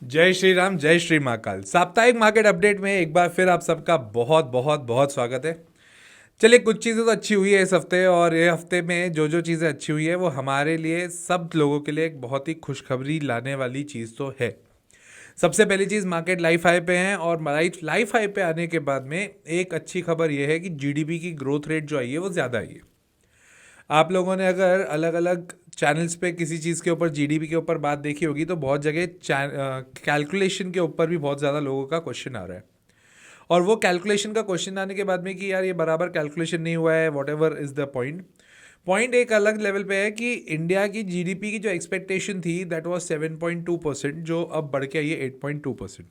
जय श्री राम, जय श्री महाकाल। साप्ताहिक मार्केट अपडेट में एक बार फिर आप सबका बहुत बहुत बहुत स्वागत है। चलिए, कुछ चीज़ें तो अच्छी हुई है इस हफ्ते, और ये हफ्ते में जो जो चीज़ें अच्छी हुई है वो हमारे लिए, सब लोगों के लिए एक बहुत ही खुशखबरी लाने वाली चीज़ तो है। सबसे पहली चीज़, मार्केट लाइफ हाई पे है, और लाइफ हाई पे आने के बाद में एक अच्छी खबर ये है कि जीडीपी की ग्रोथ रेट जो आई है वो ज़्यादा आई है। आप लोगों ने अगर अलग अलग चैनल्स पे किसी चीज़ के ऊपर, जीडीपी के ऊपर बात देखी होगी, तो बहुत जगह कैलकुलेशन के ऊपर भी बहुत ज़्यादा लोगों का क्वेश्चन आ रहा है। और वो कैलकुलेशन का क्वेश्चन आने के बाद में कि यार ये बराबर कैलकुलेशन नहीं हुआ है, what ever is the point. Point एक अलग लेवल पे है कि इंडिया की जीडीपी की जो एक्सपेक्टेशन थी दैट वाज 7.2%, जो अब बढ़ के आई है 8.2%।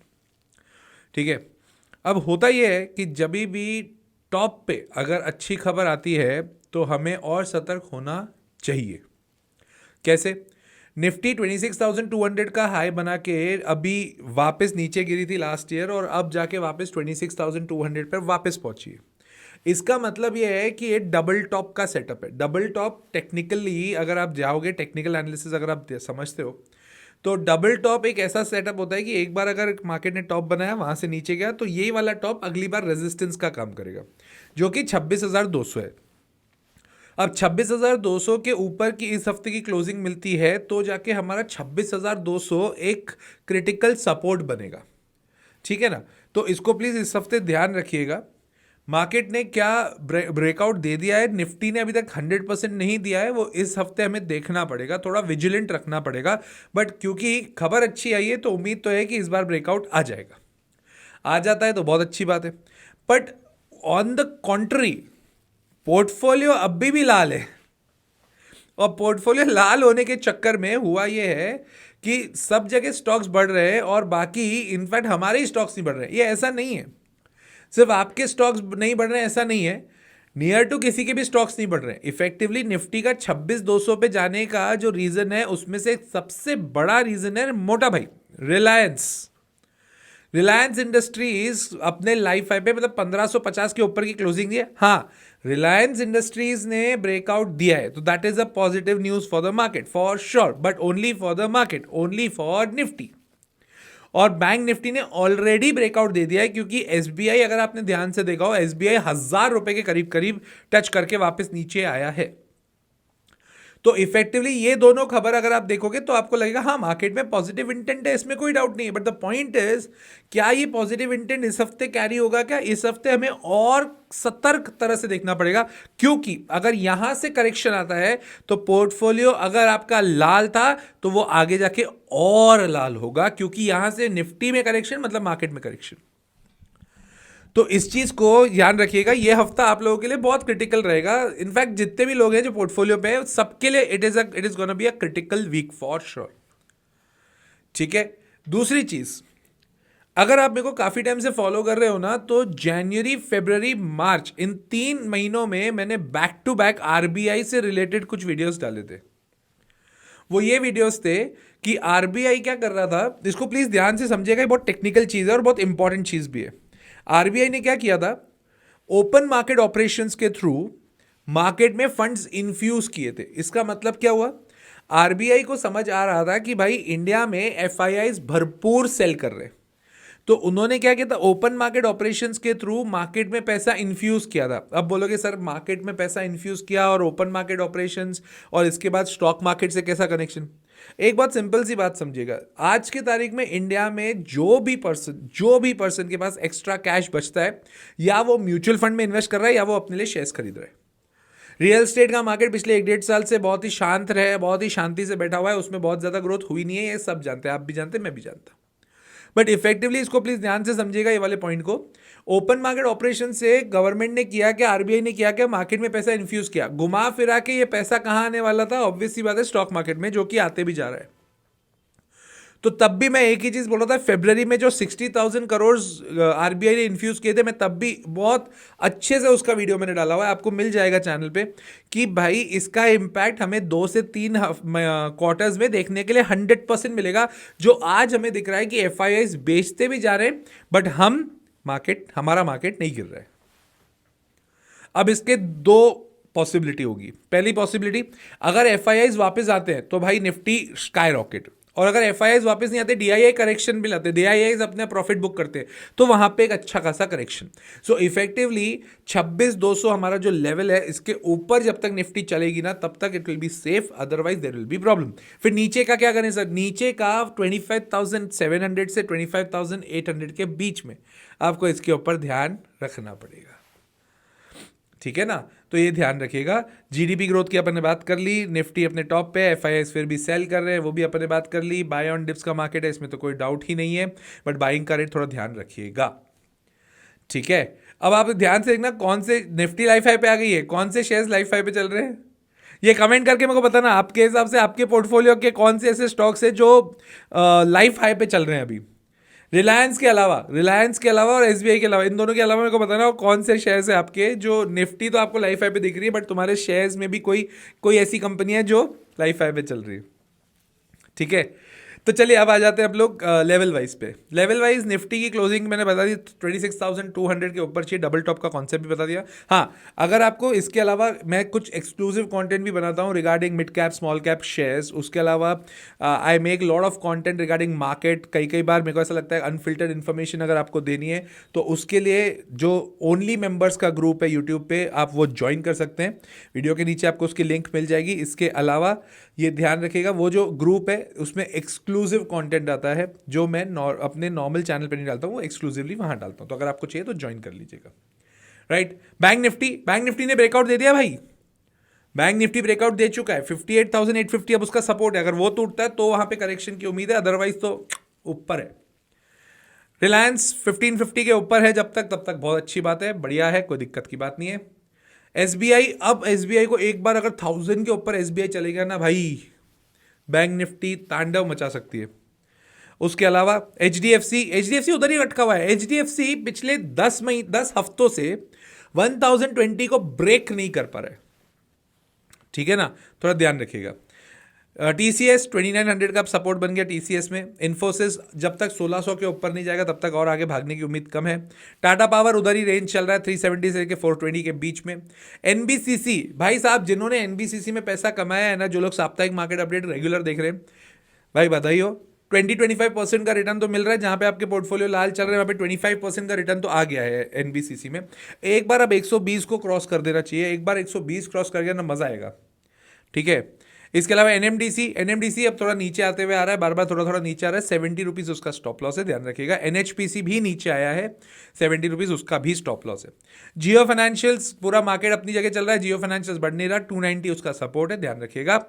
ठीक है। अब होता यह है कि जब भी टॉप पे अगर अच्छी खबर आती है तो हमें और सतर्क होना चाहिए। कैसे? निफ्टी 26,200 का हाई बना के अभी वापस नीचे गिरी थी लास्ट ईयर, और अब जाके वापस 26,200 पर वापस पहुंची है। इसका मतलब यह है कि ये डबल टॉप का सेटअप है। डबल टॉप टेक्निकली अगर आप जाओगे, टेक्निकल एनालिसिस अगर आप समझते हो, तो डबल टॉप एक ऐसा सेटअप होता है कि एक बार अगर मार्केट ने टॉप बनाया, वहां से नीचे गया, तो यही वाला टॉप अगली बार रेजिस्टेंस का काम करेगा, जो कि 26,200 है। अब 26,200 के ऊपर की इस हफ्ते की क्लोजिंग मिलती है तो जाके हमारा 26,200 एक क्रिटिकल सपोर्ट बनेगा। ठीक है ना? तो इसको प्लीज इस हफ्ते ध्यान रखिएगा। मार्केट ने क्या ब्रेकआउट दे दिया है, निफ्टी ने अभी तक 100% नहीं दिया है, वो इस हफ्ते हमें देखना पड़ेगा, थोड़ा विजिलेंट रखना पड़ेगा। बट क्योंकि खबर अच्छी आई है तो उम्मीद तो है कि इस बार ब्रेकआउट आ जाएगा। आ जाता है तो बहुत अच्छी बात है। बट ऑन द कॉन्ट्री, पोर्टफोलियो अभी भी लाल है, और पोर्टफोलियो लाल होने के चक्कर में हुआ यह है कि सब जगह स्टॉक्स बढ़ रहे हैं और बाकी इनफैक्ट हमारे ही स्टॉक्स नहीं बढ़ रहे हैं। ये ऐसा नहीं है, सिर्फ आपके स्टॉक्स नहीं बढ़ रहे हैं ऐसा नहीं है, नियर टू किसी के भी स्टॉक्स नहीं बढ़ रहे हैं। इफेक्टिवली निफ्टी का 26,200 पे जाने का जो रीजन है, उसमें से सबसे बड़ा रीजन है मोटा भाई, रिलायंस। रिलायंस इंडस्ट्रीज अपने लाइफ हाई पे, मतलब 1550 के ऊपर की क्लोजिंग दी है। हाँ, रिलायंस इंडस्ट्रीज ने ब्रेकआउट दिया है, तो that is a positive news for the market for sure, but only for the market, only for Nifty. और बैंक निफ्टी ने ऑलरेडी ब्रेकआउट दे दिया है, क्योंकि एसबीआई, अगर आपने ध्यान से देखा हो, एसबीआई 1,000 रुपए के करीब करीब टच करके वापस नीचे आया है। तो इफेक्टिवली ये दोनों खबर अगर आप देखोगे तो आपको लगेगा हाँ, मार्केट में पॉजिटिव इंटेंट है, इसमें कोई डाउट नहीं है। बट द पॉइंट इज, क्या ये पॉजिटिव इंटेंट इस हफ्ते कैरी होगा? क्या इस हफ्ते हमें और सतर्क तरह से देखना पड़ेगा, क्योंकि अगर यहां से करेक्शन आता है तो पोर्टफोलियो अगर आपका लाल था तो वो आगे जाके और लाल होगा, क्योंकि यहां से निफ्टी में करेक्शन मतलब मार्केट में करेक्शन। तो इस चीज को ध्यान रखिएगा। ये हफ्ता आप लोगों के लिए बहुत क्रिटिकल रहेगा। इनफैक्ट जितने भी लोग हैं जो पोर्टफोलियो पे हैं, सबके लिए it is gonna be a critical week for sure. ठीक है। दूसरी चीज, अगर आप मेरे को काफी टाइम से फॉलो कर रहे हो ना, तो जनवरी, फरवरी, मार्च, इन 3 महीनों में मैंने बैक टू बैक आरबीआई से रिलेटेड कुछ वीडियोस डाले थे। वो ये वीडियोस थे कि आरबीआई क्या कर रहा था, इसको प्लीज ध्यान से समझिएगा, ये बहुत टेक्निकल चीज है और बहुत इंपॉर्टेंट चीज भी है। आरबीआई ने क्या किया था, ओपन मार्केट ऑपरेशंस के थ्रू मार्केट में फंड्स इन्फ्यूज किए थे। इसका मतलब क्या हुआ, आरबीआई को समझ आ रहा था कि भाई इंडिया में एफआईआईज भरपूर सेल कर रहे हैं, तो उन्होंने क्या किया था, ओपन मार्केट ऑपरेशंस के थ्रू मार्केट में पैसा इन्फ्यूज किया था। अब बोलोगे सर, मार्केट में पैसा इन्फ्यूज किया और ओपन मार्केट ऑपरेशंस और इसके बाद स्टॉक मार्केट से कैसा कनेक्शन? एक बहुत सिंपल सी बात समझिएगा। आज की तारीख में इंडिया में जो भी पर्सन के पास एक्स्ट्रा कैश बचता है, या वो म्यूचुअल फंड में इन्वेस्ट कर रहा है या वो अपने लिए शेयर्स खरीद रहा है। रियल एस्टेट का मार्केट पिछले 1-1.5 साल से बहुत ही शांत रहे, बहुत ही शांति से बैठा हुआ है, उसमें बहुत ज्यादा ग्रोथ हुई नहीं है, ये सब जानते हैं, आप भी जानते हैं, मैं भी जानता हूं। बट इफेक्टिवली इसको प्लीज ध्यान से समझिएगा, ये वाले पॉइंट को। ओपन मार्केट ऑपरेशन से गवर्नमेंट ने किया क्या, आरबीआई ने किया क्या, मार्केट में पैसा इन्फ्यूज किया। घुमा फिरा के ये पैसा कहां आने वाला था? ऑब्वियस सी बात है, स्टॉक मार्केट में, जो कि आते भी जा रहा है। तो तब भी मैं एक ही चीज बोल रहा था, फरवरी में जो 60,000 करोड़ आरबीआई ने इन्फ्यूज किए थे, मैं तब भी बहुत अच्छे से उसका वीडियो मैंने डाला हुआ है, आपको मिल जाएगा चैनल पे, कि भाई इसका इंपैक्ट हमें 2 से 3 क्वार्टर्स में देखने के लिए 100% मिलेगा। जो आज हमें दिख रहा है कि एफआईआई बेचते भी जा रहे हैं, बट हमारा मार्केट नहीं गिर रहा है। अब इसके दो पॉसिबिलिटी होगी। पहली पॉसिबिलिटी, अगर एफआईआईज वापस आते हैं तो भाई निफ्टी स्काई रॉकेट, और अगर एफआईआईज वापस नहीं आते, डीआईआई करेक्शन भी लाते, डीआईआईज अपने प्रॉफिट बुक करते, तो वहां पे एक अच्छा खासा करेक्शन। सो इफेक्टिवली 26,200 हमारा जो लेवल है, इसके ऊपर जब तक निफ्टी चलेगी ना तब तक it will be safe, otherwise there will be problem. फिर नीचे का क्या करें सर? नीचे का 25,700 से 25,800 के बीच में आपको इसके ऊपर ध्यान रखना पड़ेगा, ठीक है ना? तो ये ध्यान रखिएगा। जीडीपी ग्रोथ की अपन ने बात कर ली, निफ्टी अपने टॉप पे, एफआईआईज फिर भी सेल कर रहे हैं, वो भी अपन ने बात कर ली। बाय ऑन डिप्स का मार्केट है, इसमें तो कोई डाउट ही नहीं है, बट बाइंग का रेट थोड़ा ध्यान रखिएगा, ठीक है? अब आप ध्यान से देखना कौन से निफ्टी लाइफ हाई पे आ गई है, कौन से शेयर्स लाइफ हाई पे चल रहे हैं, ये कमेंट करके मेरे को बताना आपके हिसाब से आपके पोर्टफोलियो के कौन से ऐसे स्टॉक्स है जो लाइफ हाई पे चल रहे हैं अभी। रिलायंस के अलावा और एसबीआई के अलावा, इन दोनों के अलावा मेरे को बताना हो कौन से शेयर्स है आपके जो निफ्टी तो आपको लाइफ हाई पे दिख रही है, बट तुम्हारे शेयर्स में भी कोई ऐसी कंपनी है जो लाइफ हाई पे चल रही है, ठीक है? तो चलिए अब आ जाते हैं आप लोग लेवल वाइज पे। लेवल वाइज निफ्टी की क्लोजिंग मैंने बता दी 26,200 के ऊपर चाहिए, डबल टॉप का कॉन्सेप्ट भी बता दिया। हाँ, अगर आपको इसके अलावा मैं कुछ एक्सक्लूसिव कंटेंट भी बनाता हूँ regarding mid cap small cap shares, उसके अलावा I make lot of content regarding market. कई बार मेरे को ऐसा लगता है अनफिल्टर्ड इन्फॉर्मेशन अगर आपको देनी है तो उसके लिए जो ओनली मेंबर्स का ग्रुप है यूट्यूब पे, आप वो ज्वाइन कर सकते हैं, वीडियो के नीचे आपको उसकी लिंक मिल जाएगी। इसके अलावा ये ध्यान रखिएगा वो जो ग्रुप है उसमें एक्सक्लूसिव कंटेंट आता है जो मैं अपने नॉर्मल चैनल पे नहीं डालता हूँ, वो एक्सक्लूसिवली वहां डालता हूँ, तो अगर आपको चाहिए तो ज्वाइन कर लीजिएगा, राइट? बैंक निफ्टी ने ब्रेकआउट दे दिया भाई, बैंक निफ्टी ब्रेकआउट दे चुका है 58,850, अब उसका सपोर्ट है, अगर वो टूटता है तो वहां पे करेक्शन की उम्मीद है, अदरवाइज तो ऊपर है। रिलायंस 1550 के ऊपर है जब तक, तब तक बहुत अच्छी बात है, बढ़िया है, कोई दिक्कत की बात नहीं है। एसबीआई, अब एसबीआई को एक बार अगर 1000 के ऊपर एसबीआई चलेगा ना भाई, बैंक निफ्टी तांडव मचा सकती है। उसके अलावा एचडीएफसी उधर ही अटका हुआ है। एचडीएफसी पिछले 10 हफ्तों से 1020 को ब्रेक नहीं कर पा रहा है, ठीक है ना? थोड़ा ध्यान रखिएगा। टीसीएस 2900 का सपोर्ट बन गया टीसीएस में। इन्फोसिस जब तक 1600 के ऊपर नहीं जाएगा तब तक और आगे भागने की उम्मीद कम है। टाटा पावर उधर ही रेंज चल रहा है 370 से लेकर 420 के बीच में। एनबीसीसी भाई साहब, जिन्होंने एनबीसीसी में पैसा कमाया है ना, जो लोग साप्ताहिक मार्केट अपडेट रेगुलर देख रहे हैं, भाई बधाई हो, 20-25% का रिटर्न तो मिल रहा है। जहां पे आपके पोर्टफोलियो लाल चल रहे हैं वहां पे 25% का रिटर्न तो आ गया है एनबीसीसी में। एक बार अब 120 को क्रॉस कर देना चाहिए, एक बार 120 क्रॉस कर गया ना मजा आएगा, ठीक है? इसके अलावा एनएमडीसी अब थोड़ा नीचे आते हुए आ रहा है, बार बार थोड़ा नीचे आ रहा है, 70 रुपीज उसका स्टॉप लॉस है, ध्यान रखिएगा। एनएचपीसी भी नीचे आया है, 70 रुपीज उसका भी स्टॉप लॉस है। जियो फाइनेंशियल्स, पूरा मार्केट अपनी जगह चल रहा है, जियो फाइनेंशियल्स बढ़ नहीं रहा, 290 उसका सपोर्ट है, ध्यान रखिएगा।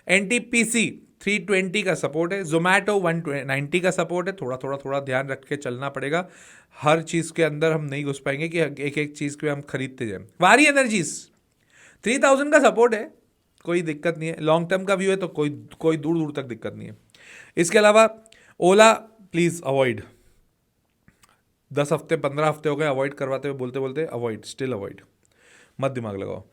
एनटीपीसी 320 का सपोर्ट है। जोमैटो 190 का सपोर्ट है। थोड़ा ध्यान रख के चलना पड़ेगा, हर चीज के अंदर हम नहीं घुस पाएंगे कि एक एक चीज के हम खरीदते जाए। वारी एनर्जीज 3000 का सपोर्ट है, कोई दिक्कत नहीं है, लॉन्ग टर्म का व्यू है तो कोई दूर दूर तक दिक्कत नहीं है। इसके अलावा ओला प्लीज अवॉइड, 10 हफ्ते 15 हफ्ते हो गए अवॉइड करवाते हुए, बोलते बोलते अवॉइड, स्टिल अवॉइड, मत दिमाग लगाओ।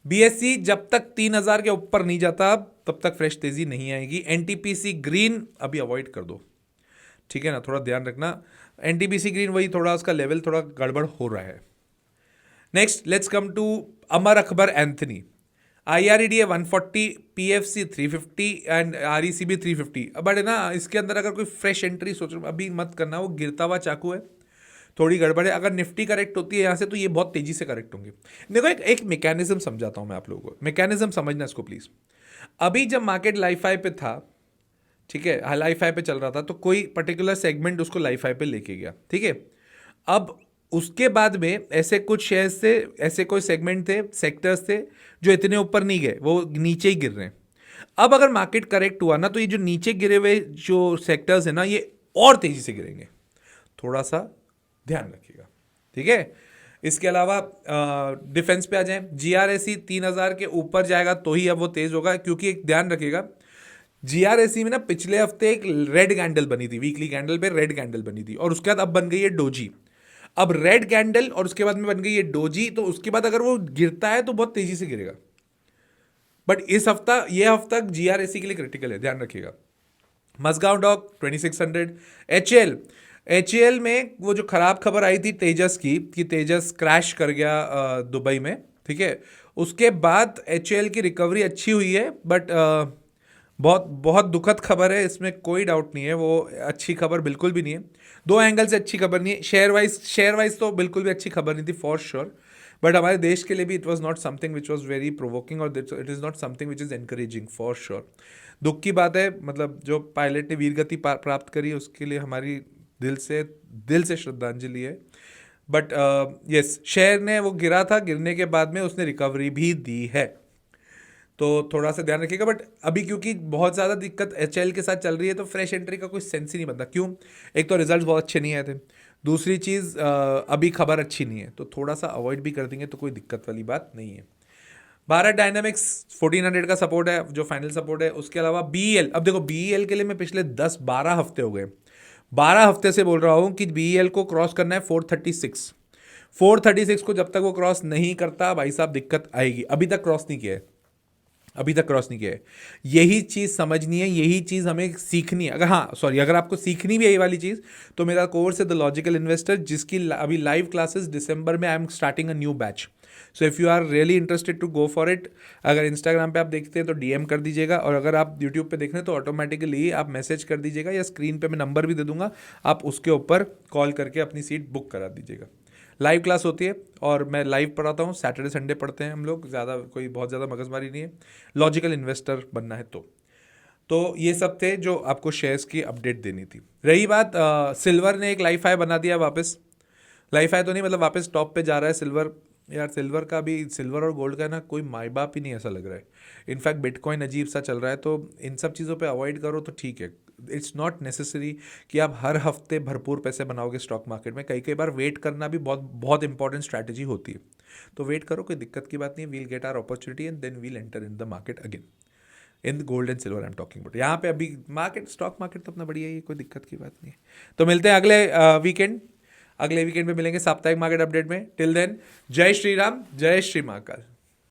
बीएससी जब तक 3000 के ऊपर नहीं जाता तब तक फ्रेश तेजी नहीं आएगी। एनटीपीसी ग्रीन अभी अवॉइड कर दो, ठीक है ना? थोड़ा ध्यान रखना, एनटीपीसी ग्रीन वही थोड़ा उसका लेवल थोड़ा गड़बड़ हो रहा है। Next let's come to Amar Akbar Anthony. IREDA 140, PFC 350 and RECB 350। But है ना, इसके अंदर अगर कोई फ्रेश एंट्री सोच अभी मत करना, वो गिरता हुआ चाकू है, थोड़ी गड़बड़ है। अगर निफ्टी करेक्ट होती है यहाँ से तो ये बहुत तेजी से करेक्ट होंगे। देखो एक मैकेनिज्म समझाता हूँ मैं आप लोगों को, मैकेनिज्म समझना इसको प्लीज। अभी जब मार्केट लाइफ हाई पे था, ठीक है, लाइफ हाई पे चल रहा था, तो कोई पर्टिकुलर सेगमेंट उसको लाइफ हाई पे लेके गया, ठीक है। अब उसके बाद में ऐसे कुछ शेयर्स थे, ऐसे कोई सेगमेंट थे, सेक्टर्स थे जो इतने ऊपर नहीं गए, वो नीचे ही गिर रहे हैं। अब अगर मार्केट करेक्ट हुआ ना तो ये जो नीचे गिरे हुए जो सेक्टर्स है ना, ये और तेजी से गिरेंगे, थोड़ा सा ध्यान रखिएगा, ठीक है। इसके अलावा डिफेंस पे आ जाएं, जीआरएसी 3000 के ऊपर जाएगा तो ही अब वो तेज होगा, क्योंकि एक ध्यान रखिएगा जीआरएसी में ना पिछले हफ्ते एक रेड कैंडल बनी थी, वीकली कैंडल पे रेड कैंडल बनी थी, और उसके बाद अब बन गई है डोजी। अब रेड कैंडल और उसके बाद में बन गई है डोजी, तो उसके बाद अगर वो गिरता है तो बहुत तेजी से गिरेगा। बट इस हफ्ता, ये हफ्ता जीआरएसी के लिए क्रिटिकल है, ध्यान रखिएगा। मजगांव डॉक 2600, एचएएल में वो जो खराब खबर आई थी तेजस की कि तेजस क्रैश कर गया दुबई में, ठीक है, उसके बाद एचएएल की रिकवरी अच्छी हुई है, बट बहुत बहुत दुखद खबर है, इसमें कोई डाउट नहीं है, वो अच्छी खबर बिल्कुल भी नहीं है, दो एंगल से अच्छी खबर नहीं है। शेयर वाइज तो बिल्कुल भी अच्छी खबर नहीं थी फॉर श्योर, बट हमारे देश के लिए भी it was not something which was very provoking, और it is not something which is encouraging for sure. दुख की बात है, मतलब जो पायलट ने वीरगति प्राप्त करी उसके लिए हमारी दिल से श्रद्धांजलि है। बट यस, शेयर ने वो गिरा था, गिरने के बाद में उसने रिकवरी भी दी है, तो थोड़ा सा ध्यान रखिएगा। बट अभी क्योंकि बहुत ज़्यादा दिक्कत एचएल के साथ चल रही है, तो फ्रेश एंट्री का कोई सेंस ही नहीं बनता। क्यों? एक तो रिजल्ट बहुत अच्छे नहीं आए थे, दूसरी चीज़ अभी खबर अच्छी नहीं है, तो थोड़ा सा अवॉइड भी कर देंगे तो कोई दिक्कत वाली बात नहीं है। भारत डायनामिक्स 1400 का सपोर्ट है, जो फाइनल सपोर्ट है। उसके अलावा बीईएल, अब देखो बीईएल के लिए मैं पिछले 10-12 हफ्ते हो गए, 12 हफ्ते से बोल रहा हूँ कि बीईएल को क्रॉस करना है 436। 436 को जब तक वो क्रॉस नहीं करता भाई साहब दिक्कत आएगी। अभी तक क्रॉस नहीं किया है, अभी तक क्रॉस नहीं किया है। यही चीज़ समझनी है, यही चीज़ हमें सीखनी है। अगर आपको सीखनी भी है ये वाली चीज़, तो मेरा कोर्स है द लॉजिकल इन्वेस्टर, जिसकी अभी लाइव क्लासेस दिसंबर में I am starting a new batch. So if you are really interested to go for it, अगर इंस्टाग्राम पे आप देखते हैं तो डीएम कर दीजिएगा, और अगर आप यूट्यूब पे देख रहे हैं तो ऑटोमेटिकली आप मैसेज कर दीजिएगा, या स्क्रीन पे मैं नंबर भी दे दूंगा, आप उसके ऊपर कॉल करके अपनी सीट बुक करा दीजिएगा। लाइव क्लास होती है और मैं लाइव पढ़ाता हूँ, सैटरडे संडे पढ़ते हैं हम लोग, ज़्यादा कोई बहुत ज़्यादा मगजमारी नहीं है, लॉजिकल इन्वेस्टर बनना है तो ये सब थे जो आपको शेयर्स की अपडेट देनी थी। रही बात सिल्वर ने एक लाइफ हाई बना दिया वापस, लाइफ हाई तो नहीं, मतलब वापस टॉप पे जा रहा है सिल्वर। यार सिल्वर का भी, सिल्वर और गोल्ड का ना कोई माई बाप ही नहीं ऐसा लग रहा है। इनफैक्ट बिटकॉइन अजीब सा चल रहा है, तो इन सब चीज़ों पे अवॉइड करो तो ठीक है। इट्स नॉट नेसेसरी कि आप हर हफ्ते भरपूर पैसे बनाओगे स्टॉक मार्केट में, कई कई बार वेट करना भी बहुत बहुत इंपॉर्टेंट स्ट्रैटेजी होती है। तो वेट करो, कोई दिक्कत की बात नहीं है, we'll get our opportunity and then we'll enter in the market again, in gold and silver I am talking about. यहाँ पे अभी मार्केट, स्टॉक मार्केट तो अपना बढ़िया है, कोई दिक्कत की बात नहीं है। तो मिलते हैं अगले वीकेंड में मिलेंगे साप्ताहिक मार्केट अपडेट में। टिल देन, जय श्री राम, जय श्री महाकाल।